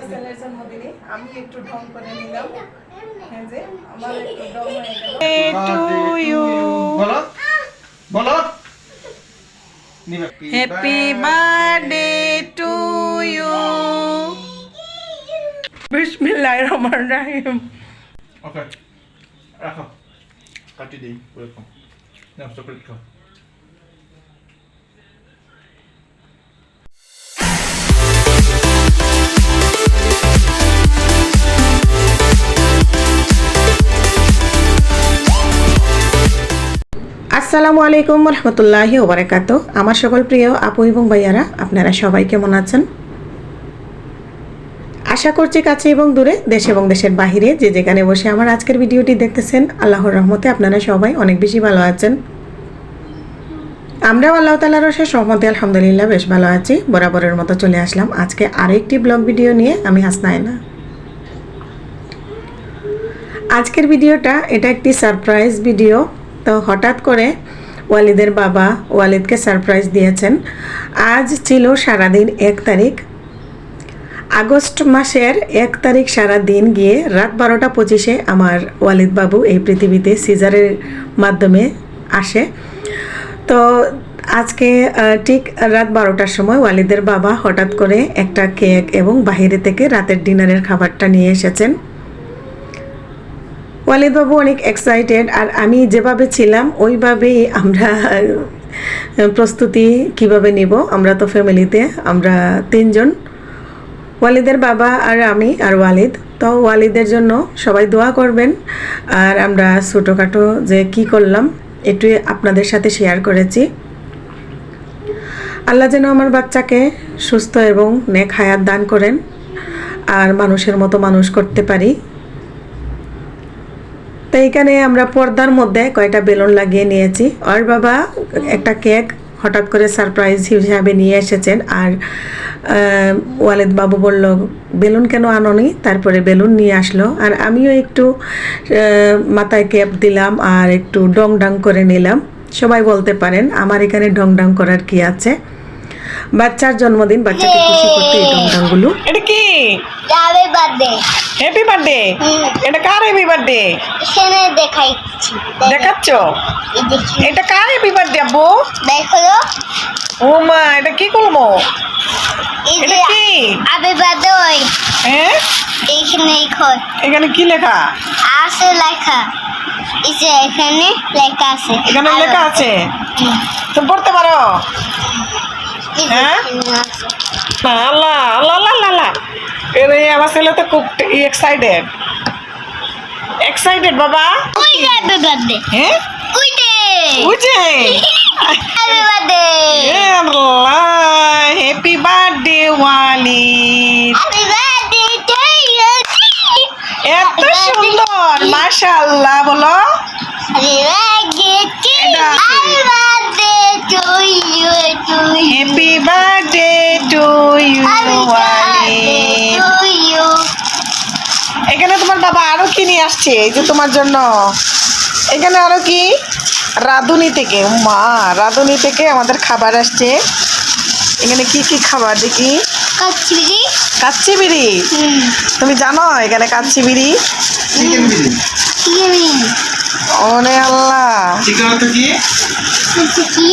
ছেলের জন্মদিনে আমি একটু ঢং করে নিলাম। হ্যাঁ যে আমার একটু ঢং হয়ে গেল। টু ইউ বলো বলো হ্যাপি বার্থডে টু ইউ বিসমিল্লাহির রহমানির রহিম। ওকে রাখো কাটি দিই ওরকম নাও চকলেট খাও। আসসালামু আলাইকুম রহমতুল্লাহি ওয়া বারাকাতুহু। আমার সকল প্রিয় আপু এবং ভাইয়ারা, আপনারা সবাই কেমন আছেন? আশা করছি কাছে এবং দূরে, দেশ এবং দেশের বাহিরে যে যেখানে বসে আমার আজকের ভিডিওটি দেখতেছেন, আল্লাহর রহমতে আপনারা সবাই অনেক বেশি ভালো আছেন। আমরাও আল্লাহ তাআলার অশেষ রহমতে আলহামদুলিল্লাহ বেশ ভালো আছি। বরাবরের মতো চলে আসলাম আজকে আরও একটি ব্লগ ভিডিও নিয়ে। আমি হাসনাইনা। আজকের ভিডিওটা এটা একটি সারপ্রাইজ ভিডিও। তো হঠাৎ করে ওয়ালিদের বাবা ওয়ালিদকে সারপ্রাইজ দিয়েছেন। আজ ছিল সারাদিন 1 তারিখ, আগস্ট মাসের 1 তারিখ সারা দিন গিয়ে রাত 12টা 25-এ আমার ওয়ালিদ বাবু এই পৃথিবীতে সিজারের মাধ্যমে আসে। তো আজকে ঠিক রাত 12টার সময় ওয়ালিদের বাবা হঠাৎ করে একটা কেক এবং বাইরে থেকে রাতের ডিনারের খাবারটা নিয়ে এসেছেন। ওয়ালিদ বাবু অনেক এক্সাইটেড, আর আমি যেভাবে ছিলাম ওইভাবেই আমরা প্রস্তুতি কিভাবে নিব। আমরা তো ফ্যামিলিতে আমরা 3 জন, ওয়ালিদের বাবা আর আমি আর ওয়ালিদ। তো ওয়ালিদের জন্য সবাই দোয়া করবেন। আর আমরা ছোটোখাটো যে কি করলাম একটু আপনাদের সাথে শেয়ার করেছি। আল্লাহ যেন আমার বাচ্চাকে সুস্থ এবং নেক হায়াত দান করেন আর মানুষের মতো মানুষ করতে পারি। তো এইখানে আমরা পর্দার মধ্যে কয়টা বেলুন লাগিয়ে নিয়েছি। আর বাবা একটা কেক হঠাৎ করে সারপ্রাইজ হিসাবে নিয়ে এসেছেন। আর ওয়ালিদ বাবু বলল বেলুন কেন আনোনি, তারপরে বেলুন নিয়ে আসলো। আর আমিও একটু মাথায় ক্যাপ দিলাম আর একটু ডং ডাং করে নিলাম। সবাই বলতে পারেন আমার এখানে ডং ডাং করার কি আছে। বাচ্চার জন্মদিন, বাচ্চাকে খুশি করতে এই ডং ডাংগুলো। এটা কি হ্যাপি বার্থডে? Happy birthday? এটা কার হ্যাপি বার্থডে এখানে দেখাচ্ছি। দেখাচ্ছ? এই দেখি, এটা কার হ্যাপি বার্থডে আব্বু? দেখো ও মা, এটা কি করবো? এই এটা যে কি? Happy birthday. হ্যাঁ, এইখানে দেখো এখানে কি লেখা? আছে লেখা। এই যে এখানে লেখা আছে। এখানে আর লেখা আছে, তুমি পড়তে পারো? এই যে হ্যাঁ? এখানে আছে। না, আল্লাহ আল্লাহ আল্লাহ আল্লাহ, এরে আমার ছেলে তো খুব এক্সাইটেড এক্সাইটেড বাবা। ওই যে হ্যাপি বার্থডে, হ্যাঁ ওই যে বুঝে happy birthday, happy birthday Walid. Happy birthday to you. এত সুন্দর, মাশাআল্লাহ বলো। হ্যাপি বার্থডে টু এটা আছে। Happy birthday to you, to you, happy birthday to you Walid. To you. এখানে তোমার বাবা আরো কি নিয়ে আসছে? এই যে তোমার জন্য এখানে আরো কি, রাঁধুনি থেকে, মা রাঁধুনি থেকে আমাদের খাবার আসছে। এখানে কি কি খাবার দেখি? কাচ্চি কাচ্চি বিড়ি। তুমি জানো এখানে কাচ্চি বিড়ি? চিকেন বিরিয়ানি চিকেন ওরে আল্লাহ, চিকেন তো কি কি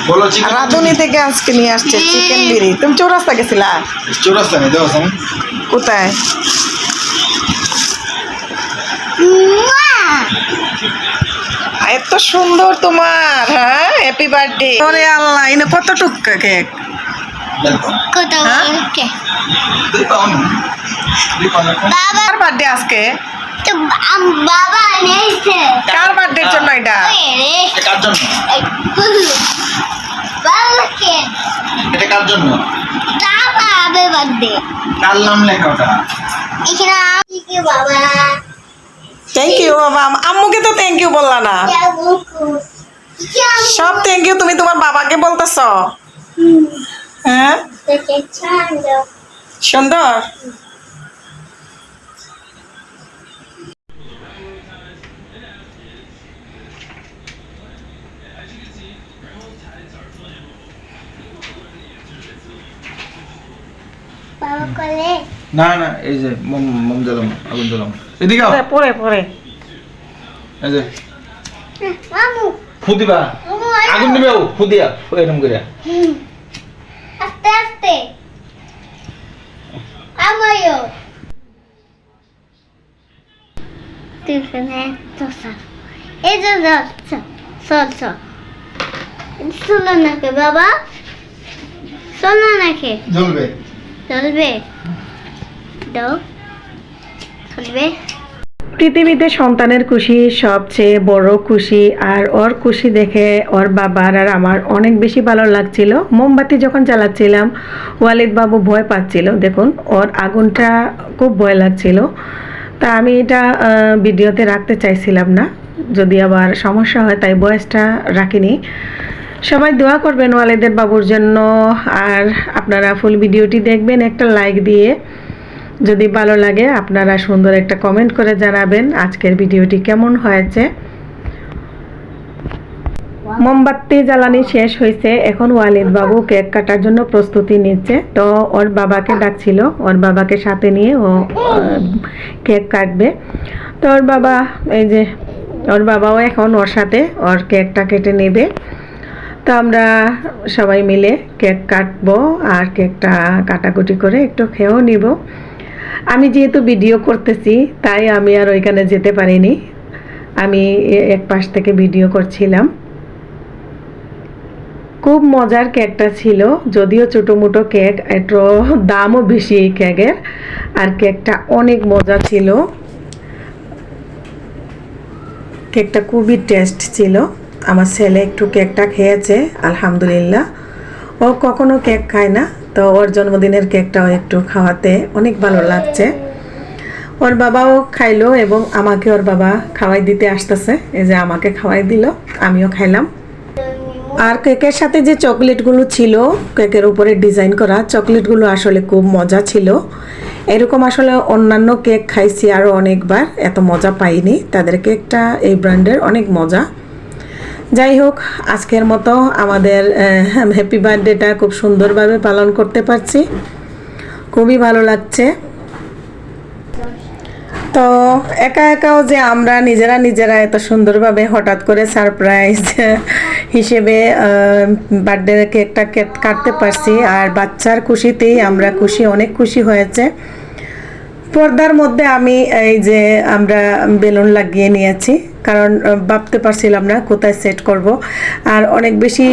বলো? চিকেন রাঁধুনি থেকে আজকে নিয়ে আসছে চিকেন বিড়ি। তুমি চৌরাস্তা গেছিলা? চৌরাস্তা নেই দেওয়া আছে কোথায়? এত সুন্দর তোমার, হ্যাঁ হ্যাপি বার্থডে। ওরে আল্লাহ, এনে কত টুকরা কেক? কত হ্যাঁ? কে কার বার্থডে আজকে? তো বাবা নেইছে কার বার্থডের জন্য এটা? রে কার জন্য? বাবা কে এটা কার জন্য? বাবা হ্যাপি বার্থডে। কার নাম লেখা ওটা? এখানে আমি কি বাবা থ্যাংক ইউ বাবা। আম্মুকে তো থ্যাংক ইউ বললা না। সব থ্যাংক ইউ তুমি তোমার বাবাকে বলতেছ। হ্যাঁ, সুন্দর। বাবা করে না না এই যে মোম জ্বালাম আগুন জ্বালাম এদিকে আও পরে পরে এই যে মামু ফু দিবা আগুন দিবে ও ফু দিয়া এরকম করে আস্তে আস্তে আমায়ও টিফিনে তো স্যার এই যে চল শোনো নাকি বাবা শোনো নাকি জ্বলবে চলবে দাও চলবে পৃথিবীতে সন্তানের খুশি সবচেয়ে বড় খুশি, আর ওর খুশি দেখে ওর বাবার আর আমার অনেক বেশি ভালো লাগছিল। মোমবাতি যখন জ্বালাচ্ছিলাম ওয়ালিদ বাবু ভয় পাচ্ছিল, দেখুন ওর আগুনটা খুব ভয় লাগছিল। তা আমি এটা ভিডিওতে রাখতে চাইছিলাম না, যদি আবার সমস্যা হয় তাই ভয়েসটা রাখিনি। সবাই দোয়া করবেন ওয়ালিদের বাবুর জন্য, আর আপনারা ফুল ভিডিওটি দেখবেন একটা লাইক দিয়ে। যদি ভালো লাগে আপনারা সুন্দর একটা কমেন্ট করে জানাবেন আজকের ভিডিওটি কেমন হয়েছে। মোমবাতি জ্বালানি শেষ হয়েছে, এখন ওয়ালিদ বাবু কেক কাটার জন্য প্রস্তুতি নিচ্ছে। তো ওর বাবাকে ডাকছিল, ওর বাবাকে সাথে নিয়ে ও কেক কাটবে। তো ওর বাবা এই যে ওর বাবাও এখন ওর সাথে ওর কেকটা কেটে নেবে। তো আমরা সবাই মিলে কেক কাটবো আর কেকটা কাটাকুটি করে একটু খেয়েও নিব। আমি যেহেতু ভিডিও করতেছি তাই আমি আর ওইখানে যেতে পারিনি, আমি এক পাশ থেকে ভিডিও করছিলাম। খুব মজার কেকটা ছিল, যদিও ছোটো মোটো কেক, একটু দামও বেশি এই কেকের, আর কেকটা অনেক মজা ছিল। কেকটা খুবই টেস্ট ছিল। আমার ছেলে একটু কেকটা খেয়েছে, আলহামদুলিল্লাহ। ও কখনো কেক খায় না, তো ওর জন্মদিনের কেকটাও একটু খাওয়াতে অনেক ভালো লাগছে। ওর বাবাও খাইলো এবং আমাকে ওর বাবা খাওয়াই দিতে আসতেছে, এই যে আমাকে খাওয়াই দিল, আমিও খাইলাম। আর কেকের সাথে যে চকলেটগুলো ছিল, কেকের উপরে ডিজাইন করা চকলেটগুলো আসলে খুব মজা ছিল। এরকম আসলে অন্যান্য কেক খাইছি আরও অনেকবার, এত মজা পাইনি। তাদের কেকটা এই ব্র্যান্ডের অনেক মজা। যাই হোক, আজকের মতো আমাদের হ্যাপি বার্থডেটা খুব সুন্দরভাবে পালন করতে পারছি, খুবই ভালো লাগছে। তো একা একাও যে আমরা নিজেরা এত সুন্দরভাবে হঠাৎ করে সারপ্রাইজ হিসেবে বার্থডে কেকটা কাটতে পারছি, আর বাচ্চার খুশিতেই আমরা খুশি, অনেক খুশি হয়েছে। পর্দার মধ্যে আমি এই যে আমরা বেলুন লাগিয়ে নিয়েছি, কারণ ভাবতে পারছিলাম না কোথায় সেট করব, আর অনেক বেশি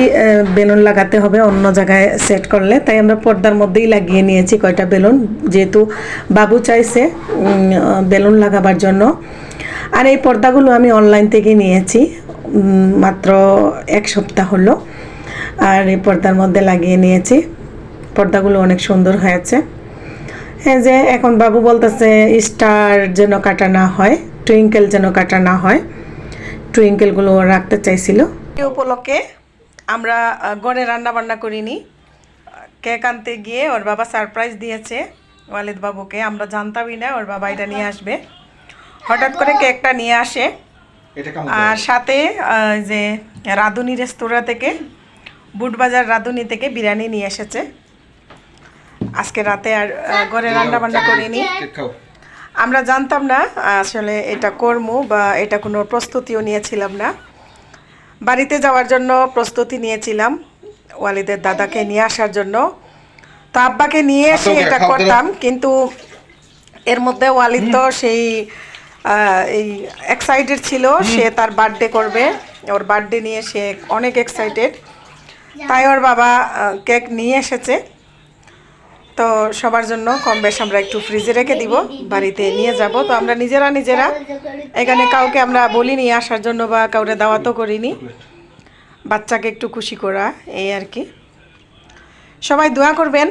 বেলুন লাগাতে হবে অন্য জায়গায় সেট করলে, তাই আমরা পর্দার মধ্যেই লাগিয়ে নিয়েছি কয়টা বেলুন, যেহেতু বাবু চাইছে বেলুন লাগাবার জন্য। আর এই পর্দাগুলো আমি অনলাইন থেকে নিয়েছি, মাত্র 1 সপ্তাহ হলো, আর এই পর্দার মধ্যে লাগিয়ে নিয়েছি। পর্দাগুলো অনেক সুন্দর হয়েছে। হ্যাঁ, যে এখন বাবু বলতেছে স্টার যেন কাটা না হয়, টুইঙ্কেল যেন কাটা না হয়, টুইঙ্কেলগুলো রাখতে চাইছিল। এই উপলক্ষে আমরা ঘরে রান্না বান্না করিনি, কেক আনতে গিয়ে ওর বাবা সারপ্রাইজ দিয়েছে ওয়ালিদ বাবুকে। আমরা জানতামই না ওর বাবা এটা নিয়ে আসবে, হঠাৎ করে কেকটা নিয়ে আসে। আর সাথে যে রাঁধুনি রেস্তোরাঁ থেকে, বুটবাজার রাঁধুনি থেকে বিরিয়ানি নিয়ে এসেছে। আজকে রাতে আর ঘরে রান্না বান্না করিনি, আমরা জানতাম না আসলে এটা করবো, বা এটা কোনো প্রস্তুতিও নিয়েছিলাম না। বাড়িতে যাওয়ার জন্য প্রস্তুতি নিয়েছিলাম ওয়ালিদের দাদাকে নিয়ে আসার জন্য, তো আব্বাকে নিয়ে এসে এটা করতাম, কিন্তু এর মধ্যে ওয়ালিদ তো সেই এই এক্সাইটেড ছিল, সে তার বার্থডে করবে, ওর বার্থডে নিয়ে সে অনেক এক্সাইটেড, তাই ওর বাবা কেক নিয়ে এসেছে। তো সবার জন্য কম বেশ আমরা একটু ফ্রিজে রেখে দিব, বাড়িতে নিয়ে যাব। তো আমরা নিজেরা এখানে কাউকে আমরা বলি নিয়ে আসার জন্য, বা কাউরে দাওয়াতও করিনি, বাচ্চাকে একটু খুশি করা, এই আর কি। সবাই দোয়া করবেন,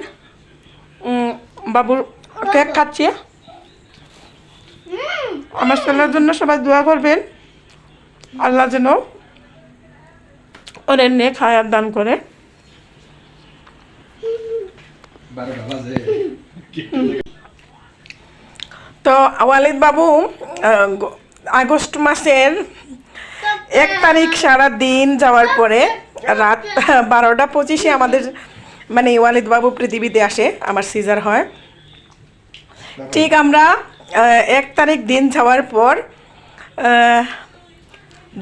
বাবুর কেক খাচ্ছি, আমার ছেলের জন্য সবাই দোয়া করবেন, আল্লাহ যেন ওর নেক হায়াত দান করে। তো ওয়ালিদ বাবু আগস্ট মাসের 1 তারিখ সারা দিন যাওয়ার পরে রাত 12টা 25-এ আমাদের মানে ওয়ালিদ বাবু পৃথিবীতে আসে, আমার সিজার হয়। ঠিক আমরা 1 তারিখ দিন যাওয়ার পর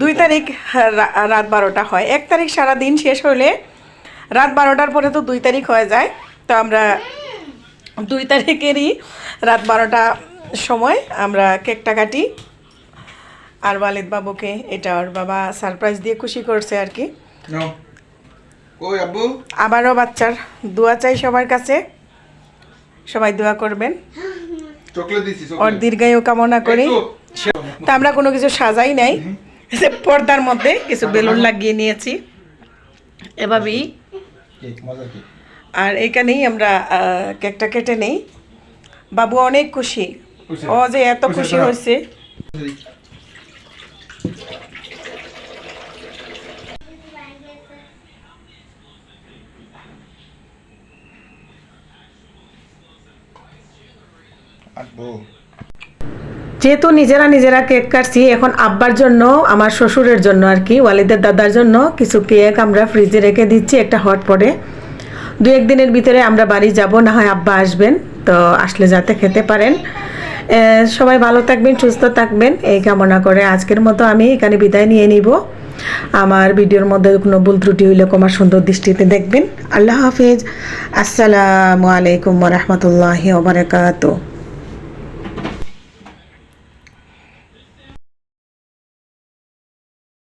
2 তারিখ রাত 12টা হয়। 1 তারিখ সারা দিন শেষ হলে রাত 12টার পরে তো 2 তারিখ হয়ে যায়। তো আমরা 2 তারিখেরই রাত 12টা সময় আমরা কেকটা কাটি। আর ওয়ালিদ বাবুকে এটা ওর বাবা সারপ্রাইজ দিয়ে খুশি করছে আর কি। নাও কই আব্বু আবারও বাচ্চার দোয়া চাই সবার কাছে, সবাই দোয়া করবেন, চকলেট দিছি ওর দীর্ঘায়ু কামনা করি। তা আমরা কোনো কিছু সাজাই নাই, পর্দার মধ্যে কিছু বেলুন লাগিয়ে নিয়েছি এভাবেই। কেক মজা কেক আর এইখানেই আমরা কেকটা কেটে নেই। বাবু অনেক খুশি, ও যে এত খুশি হয়েছে। আব্বু যেহেতু নিজেরা কেক কাটছি, এখন আব্বার জন্য, আমার শ্বশুরের জন্য আর কি, ওয়ালিদের দাদার জন্য কিছু কেক আমরা ফ্রিজে রেখে দিচ্ছি একটা হটপটে। 2-1 দিনের ভিতরে আমরা বাড়ি যাব, না হয় আব্বা আসবেন, তো আসলে যাতে খেতে পারেন। সবাই ভালো থাকবেন, সুস্থ থাকবেন এই কামনা করে আজকের মতো আমি এখানে বিদায় নিয়ে নিব। আমার ভিডিওর মধ্যে কোনো ভুল ত্রুটি হইলে আমার সুন্দর দৃষ্টিতে দেখবেন। আল্লাহ হাফেজ। আসসালামু আলাইকুম ওয়া রাহমাতুল্লাহি ওয়া বারাকাতুহু।